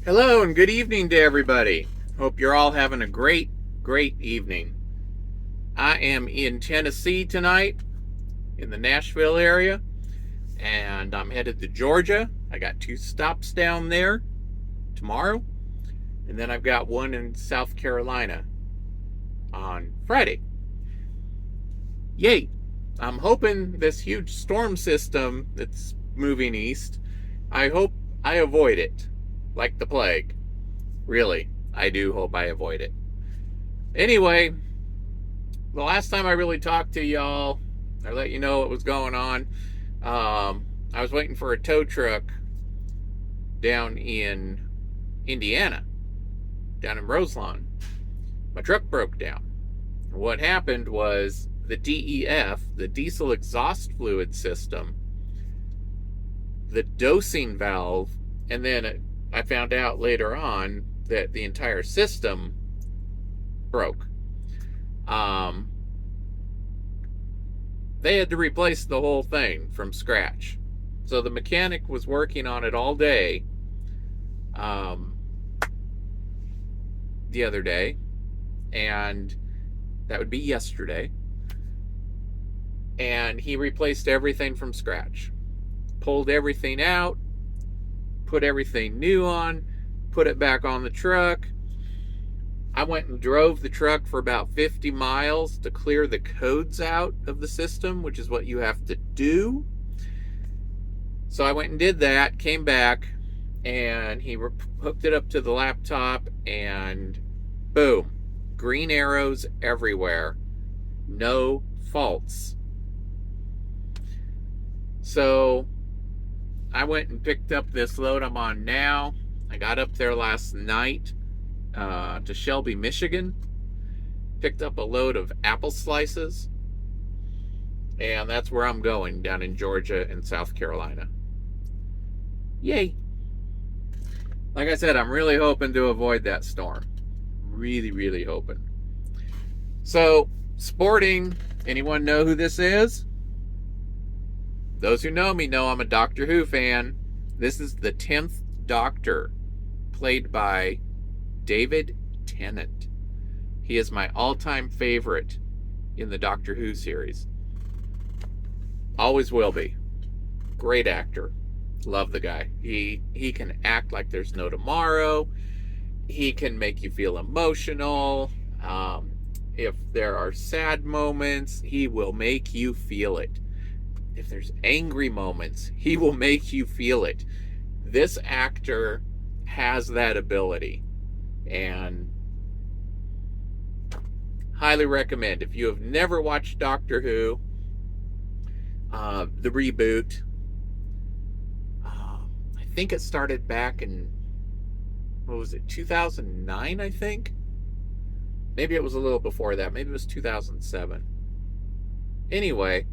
Hello and good evening to everybody. Hope you're all having a great evening. I am in Tennessee tonight in the Nashville area, and I'm headed to Georgia. I got 2 stops down there tomorrow, and then I've got one in South Carolina on Friday. Yay! I'm hoping this huge storm system that's moving east, I hope I avoid it like the plague. Really, I do hope I avoid it. Anyway, the last time I really talked to y'all, I let you know what was going on. I was waiting for a tow truck down in Indiana, down in Roselawn. My truck broke down. What happened was the DEF, the diesel exhaust fluid system, the dosing valve, and then I found out later on that the entire system broke. Um, they had to replace the whole thing from scratch. So the mechanic was working on it all day um, the other day, and that would be yesterday. And he replaced everything from scratch, pulled everything out, put everything new on, put it back on the truck. I went and drove the truck for about 50 miles to clear the codes out of the system, which is what you have to do. So I went and did that, came back, and he hooked it up to the laptop, and boom, green arrows everywhere, no faults. So I went and picked up this load I'm on now. I got up there last night to Shelby, Michigan, picked up a load of apple slices, and that's where I'm going, down in Georgia and South Carolina. Yay! Like I said, I'm really hoping to avoid that storm. Really hoping. So, sporting, anyone know who this is? Those who know me know I'm a Doctor Who fan. This is the 10th Doctor, played by David Tennant. He is my all-time favorite in the Doctor Who series. Always will be. Great actor. Love the guy. He can act like there's no tomorrow. He can make you feel emotional. If there are sad moments, he will make you feel it. If there's angry moments, he will make you feel it. This actor has that ability, and highly recommend. If you have never watched Doctor Who, the reboot, I think it started back in, what was it, 2009, I think? Maybe it was a little before that. Maybe it was 2007. Anyway,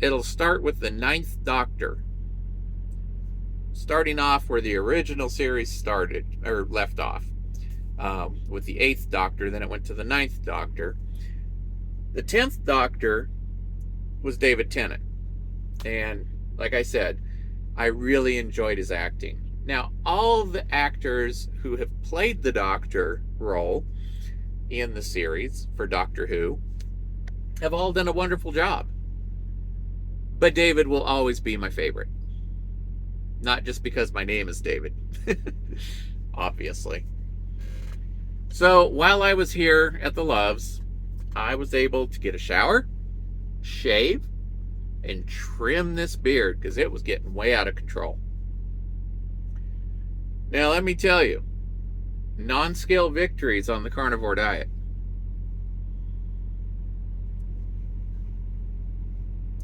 it'll start with the 9th Doctor, starting off where the original series started, or left off, with the 8th Doctor. Then it went to the 9th Doctor. The 10th Doctor was David Tennant, and like I said, I really enjoyed his acting. Now, all the actors who have played the Doctor role in the series for Doctor Who have all done a wonderful job. But David will always be my favorite. Not just because my name is David, obviously. So while I was here at the Loves, I was able to get a shower, shave, and trim this beard because it was getting way out of control. Now, let me tell you, non-scale victories on the carnivore diet.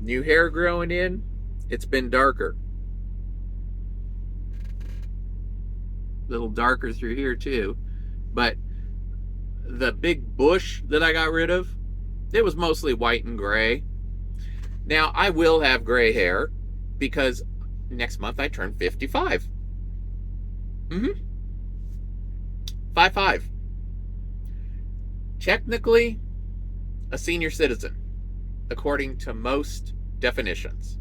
New hair growing in, it's been darker. A little darker through here too. But the big bush that I got rid of, it was mostly white and gray. Now, I will have gray hair because next month I turn 55. 55. Technically, a senior citizen, according to most definitions.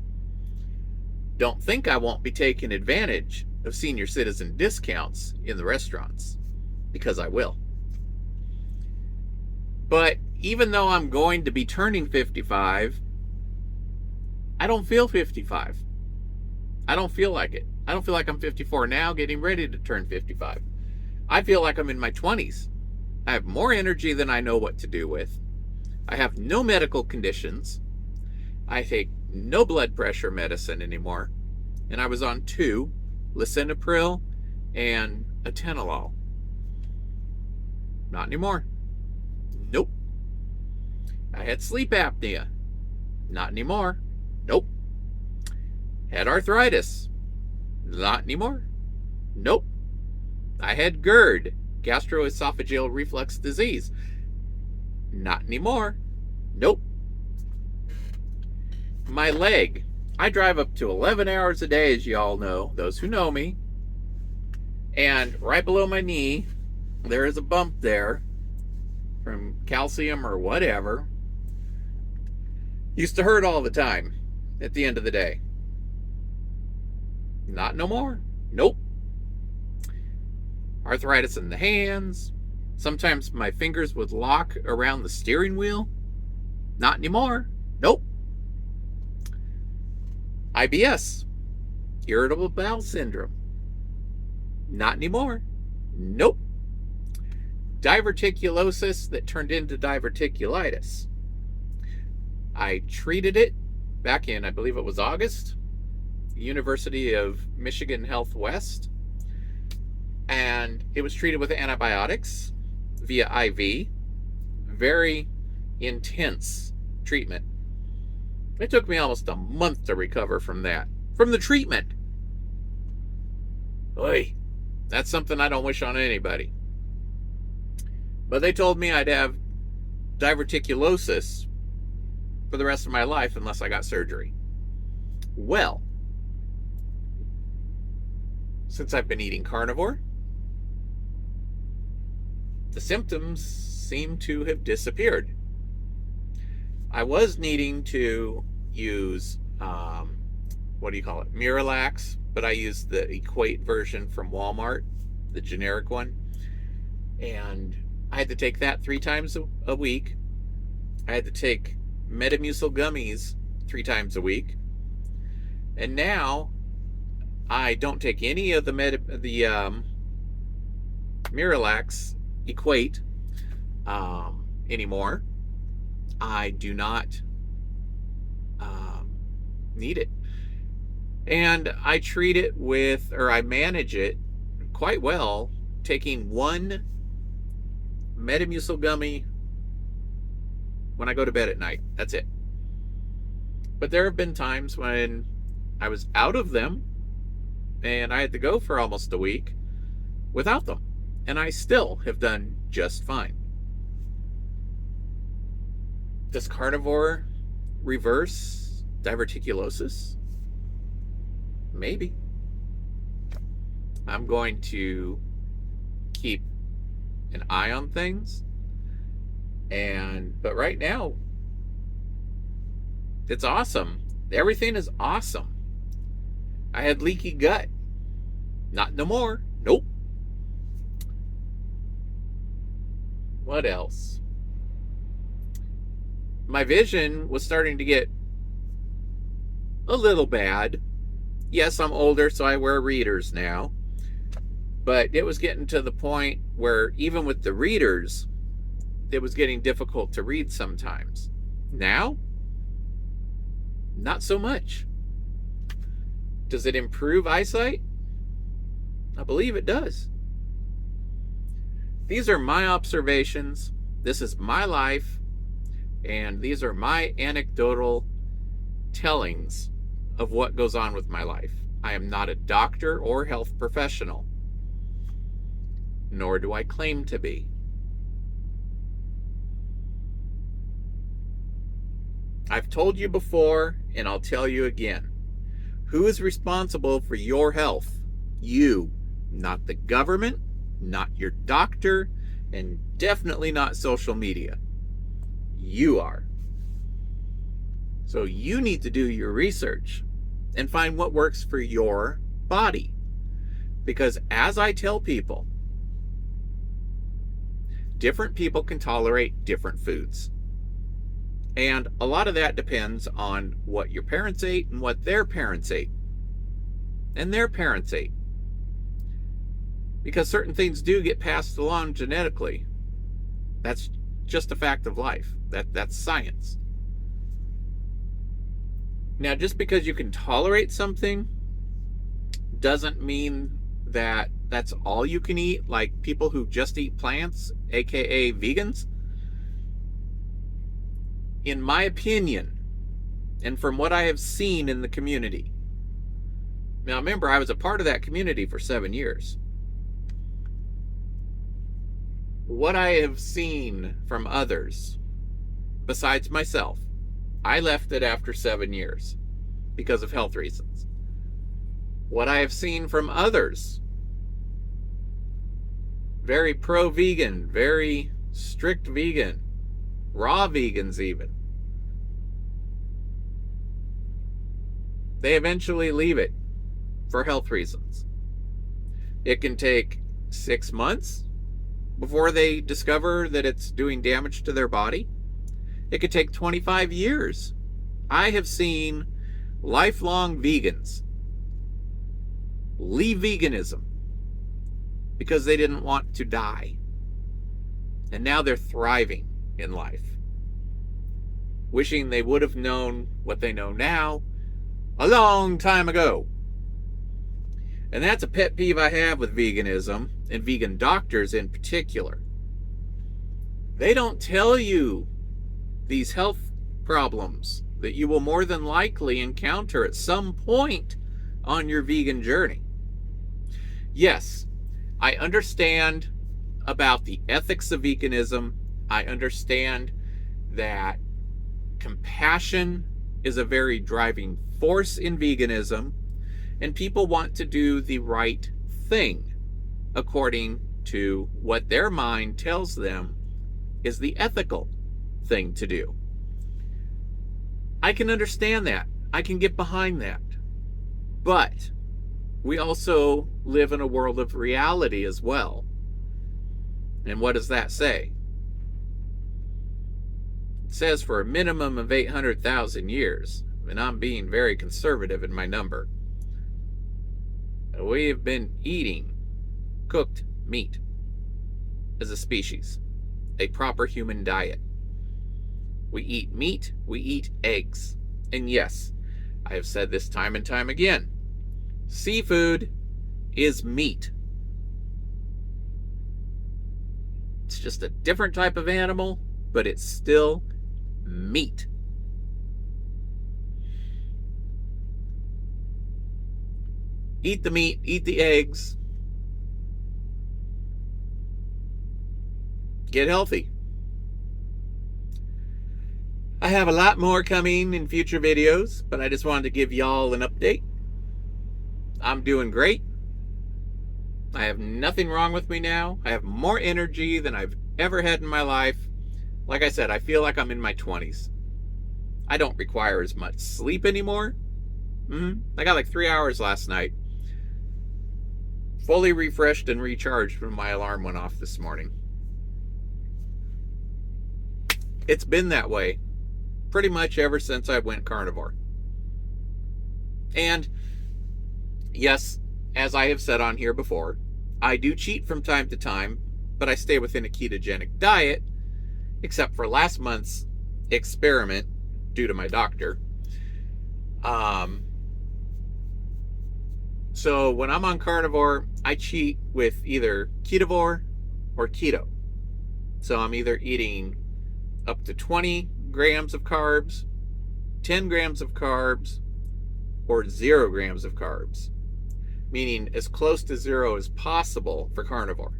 don't think I won't be taking advantage of senior citizen discounts in the restaurants, because I will. But even though I'm going to be turning 55, I don't feel 55. I don't feel like it. I don't feel like I'm 54 now, getting ready to turn 55. I feel like I'm in my 20s. I have more energy than I know what to do with. I have no medical conditions. I take no blood pressure medicine anymore. And I was on 2, lisinopril and atenolol. Not anymore. Nope. I had sleep apnea. Not anymore. Nope. Had arthritis. Not anymore. Nope. I had GERD, gastroesophageal reflux disease. Not anymore. Nope. My leg. I drive up to 11 hours a day, as you all know, those who know me. And right below my knee, there is a bump there from calcium or whatever. Used to hurt all the time at the end of the day. Not no more. Nope. Arthritis in the hands. Sometimes my fingers would lock around the steering wheel. Not anymore. Nope. IBS. Irritable bowel syndrome. Not anymore. Nope. Diverticulosis that turned into diverticulitis. I treated it back in, I believe it was August, University of Michigan Health West. And it was treated with antibiotics via IV. Very intense treatment. It took me almost a month to recover from that. From the treatment. Oy, that's something I don't wish on anybody. But they told me I'd have diverticulosis for the rest of my life unless I got surgery. Well, since I've been eating carnivore, the symptoms seem to have disappeared. I was needing to use, Miralax, but I used the Equate version from Walmart, the generic one. And I had to take that 3 times a week. I had to take Metamucil gummies 3 times a week. And now I don't take any of the Miralax Equate anymore. I do not need it. And I treat it with, or I manage it quite well, taking 1 Metamucil gummy when I go to bed at night. That's it. But there have been times when I was out of them and I had to go for almost a week without them. And I still have done just fine. Does carnivore reverse diverticulosis? Maybe. I'm going to keep an eye on things. But right now, it's awesome. Everything is awesome. I had leaky gut. Not no more. Nope. What else? My vision was starting to get a little bad. Yes, I'm older, so I wear readers now. But it was getting to the point where even with the readers, it was getting difficult to read sometimes. Now, not so much. Does it improve eyesight? I believe it does. These are my observations. This is my life. And these are my anecdotal tellings of what goes on with my life. I am not a doctor or health professional, nor do I claim to be. I've told you before, and I'll tell you again. Who is responsible for your health? You, not the government, not your doctor, and definitely not social media. You are. So you need to do your research. and find what works for your body. Because as I tell people, different people can tolerate different foods. And a lot of that depends on what your parents ate and what their parents ate. And their parents ate. Because certain things do get passed along genetically. That's just a fact of life. That's science. Now, just because you can tolerate something doesn't mean that that's all you can eat. Like people who just eat plants, aka vegans. In my opinion, and from what I have seen in the community. Now, remember, I was a part of that community for 7 years. What I have seen from others, besides myself, I left it after 7 years because of health reasons. What I have seen from others, very pro-vegan, very strict vegan, raw vegans even, they eventually leave it for health reasons. It can take 6 months before they discover that it's doing damage to their body. It could take 25 years. I have seen lifelong vegans leave veganism because they didn't want to die. And now they're thriving in life, wishing they would have known what they know now a long time ago. And that's a pet peeve I have with veganism, and vegan doctors in particular. They don't tell you these health problems that you will more than likely encounter at some point on your vegan journey. Yes, I understand about the ethics of veganism. I understand that compassion is a very driving force in veganism, and people want to do the right thing according to what their mind tells them is the ethical thing to do. I can understand that. I can get behind that. But we also live in a world of reality as well. And what does that say? It says for a minimum of 800,000 years, and I'm being very conservative in my number, we have been eating cooked meat as a species, a proper human diet. We eat meat, we eat eggs. And yes, I have said this time and time again, seafood is meat. It's just a different type of animal, but it's still meat. Eat the meat, eat the eggs. Get healthy. I have a lot more coming in future videos, but I just wanted to give y'all an update. I'm doing great. I have nothing wrong with me now. I have more energy than I've ever had in my life. Like I said, I feel like I'm in my 20s. I don't require as much sleep anymore. I got like 3 hours last night. Fully refreshed and recharged when my alarm went off this morning. It's been that way pretty much ever since I went carnivore. And yes, as I have said on here before, I do cheat from time to time, but I stay within a ketogenic diet, except for last month's experiment due to my doctor. So when I'm on carnivore, I cheat with either ketovore or keto. So I'm either eating up to 20 grams of carbs, 10 grams of carbs, or 0 grams of carbs, meaning as close to 0 as possible for carnivore.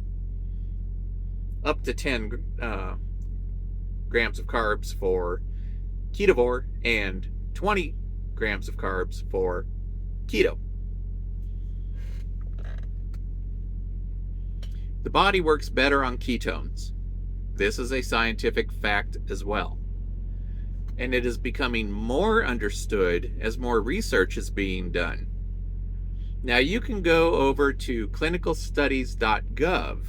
Up to 10 grams of carbs for ketovore and 20 grams of carbs for keto. The body works better on ketones. This is a scientific fact as well. and it is becoming more understood as more research is being done. Now, you can go over to clinicalstudies.gov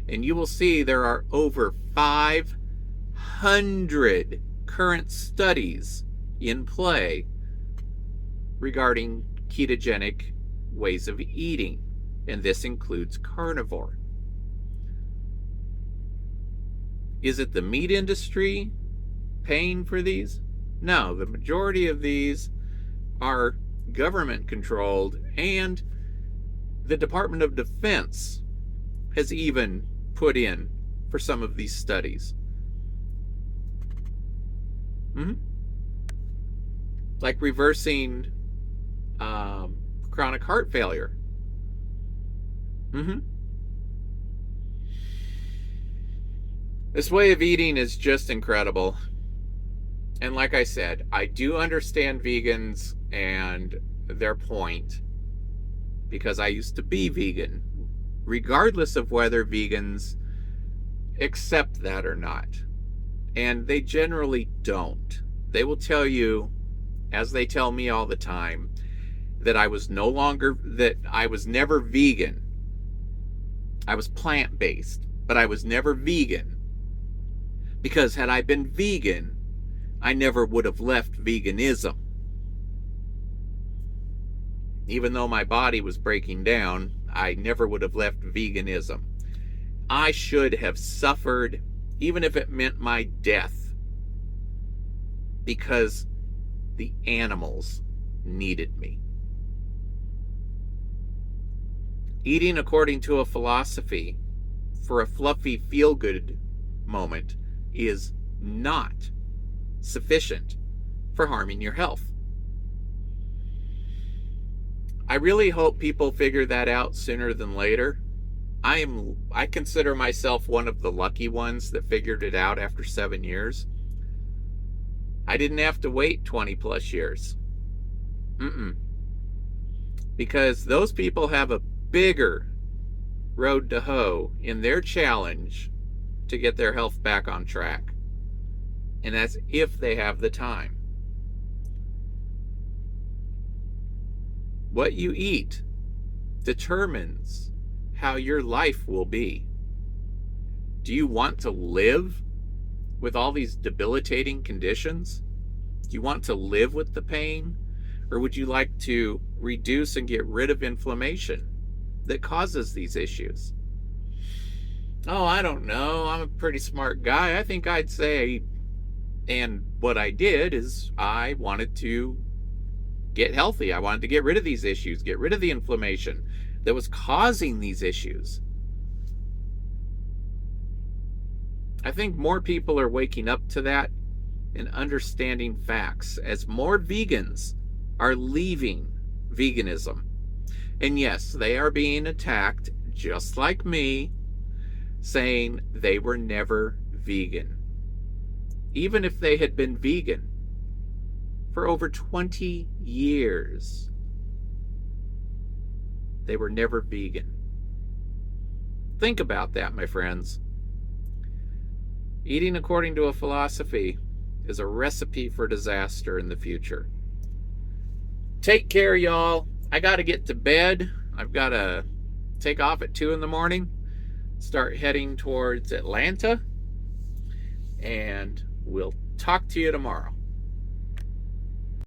and you will see there are over 500 current studies in play regarding ketogenic ways of eating, and this includes carnivore. Is it the meat industry paying for these? No, the majority of these are government controlled, and the Department of Defense has even put in for some of these studies. Like reversing chronic heart failure. This way of eating is just incredible. And like I said, I do understand vegans and their point, because I used to be vegan, regardless of whether vegans accept that or not. And they generally don't. They will tell you, as they tell me all the time, that I was never vegan. I was plant-based, but I was never vegan. Because had I been vegan, I never would have left veganism. Even though my body was breaking down, I never would have left veganism. I should have suffered, even if it meant my death, because the animals needed me. Eating according to a philosophy for a fluffy feel-good moment is not sufficient for harming your health. I really hope people figure that out sooner than later. I consider myself one of the lucky ones that figured it out after 7 years. I didn't have to wait 20 plus years. Because those people have a bigger road to hoe in their challenge to get their health back on track. And that's if they have the time. What you eat determines how your life will be. Do you want to live with all these debilitating conditions? Do you want to live with the pain? Or would you like to reduce and get rid of inflammation that causes these issues? Oh, I don't know. I'm a pretty smart guy. I think I'd say, and what I did is I wanted to get healthy. I wanted to get rid of these issues, get rid of the inflammation that was causing these issues. I think more people are waking up to that and understanding facts as more vegans are leaving veganism. And yes, they are being attacked just like me, saying they were never vegan. Even if they had been vegan for over 20 years, they were never vegan. Think about that, my friends. Eating according to a philosophy is a recipe for disaster in the future. Take care, y'all. I got to get to bed. I've got to take off at 2 in the morning, start heading towards Atlanta, and we'll talk to you tomorrow.